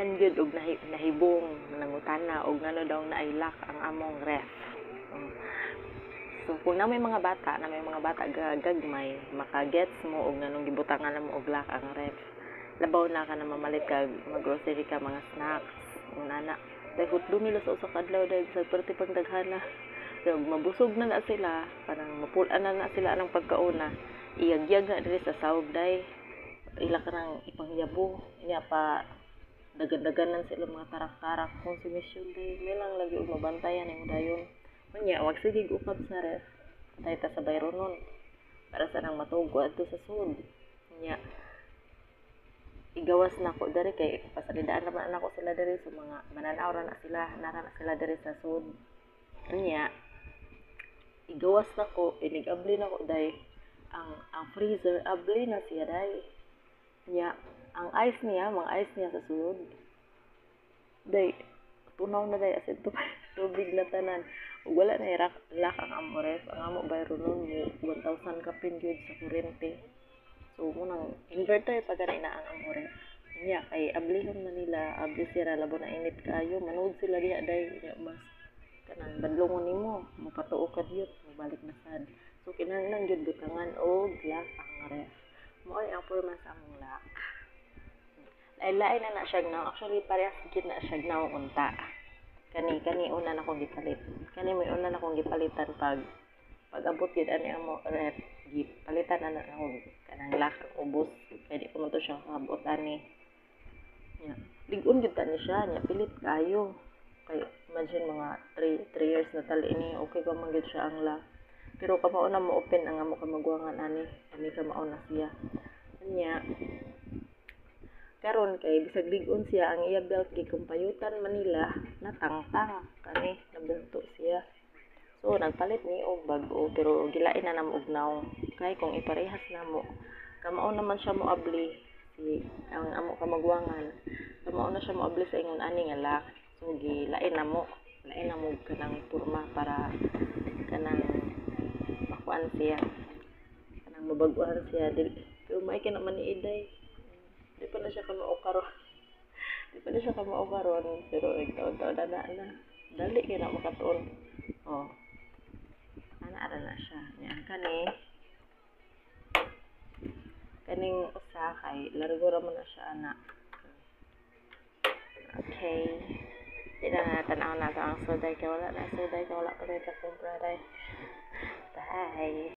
daghan gyud og nahibong nangutana og ngano daw na ay lock ang among ref. So kung na may mga bata gagmay, makagets mo og nganong gibutangan na mo og lock ang ref. Labaw na ka na mamalit ka mag-grocery ka mga snacks. Unana, dahil hutlo nila sa usa ka adlaw dahil sa perti pang daghana. Kaya mabusog na sila, parang mapulan na sila ng pagkauna. Iyagyag na diri sa sahog day. Ila ka nang ipangyabo. Niya pa dagan-daganan sila mga tarak-tarak konsumisyon day. May lang lagi og mabantayan yung dayon. Unya, wag sige ukab sa ref. Patay ta sa bayro nun. Para sa nang matugo adto sa sud. Unya, igawas na ko dari kay pasalidaan naman ako sila dari sa mga mananaw ra na sila dari sa sud. Unya, igawas na ko, inigabli na ko day ang freezer abli na siya day. Unya, ang ice niya, mga ice niya sa sud. Day, tunaw na day asin tubig na tanan. Ug wala na lock ang amo ref. Ang amo bayro nun mo 1,000 ka pin gyud sa kuryente. So mo nang inverter pa gani na ang amo ref. Nya kay ablihon man nila, abli sira labo na init kayo, manood sila diha day mas kanang badlongon nimo, mapatuo ka gyud, mabalik na sad. So kinahanglan gyud butangan og lock ang ref. Mao ang forma sa among lock. Lain-lain na siya gnaw. Actually, parehas gid na siya gnaw unta. Kani una na kong gipalit. Kani may una na kong gipalitan pag abot gid ani amo ref, gipalitan na ako kanang lock ang ubos. Kaya di ko man to siya kabot ani. Nya, ligon gid ta ni siya, nya pilit kayo. Kay imagine mga 3 years na tali ini, okay pa man gid siya ang lock. Pero kamao na mo open ang amo kamagwangan ani kamao na siya. Nya, karon kay bisag lig-on siya ang iya belt gikumpayutan Manila natangtang kani nabunto siya. So nagpalit ni og bag-o pero gilain na namo og naong. Kay kung iparehas namo kamao naman siya mo abli si ang amo kamagwangan. Kamao na siya mo abli sa ingon ani nga lock. So gilain namo kanang porma para kanang makuan siya. Kanang mabag-uhan siya dili. Pero may kinaman ni Iday. Di pa na siya kamao karon. Pero taon-taon na. Dali kaya na makatuon. Oh. Ana na siya. Yan. Kaning usa kay largo ra man na siya ana. Okay. Di na tanaw na ang suday kay wala pa may kakumpra day. Bye.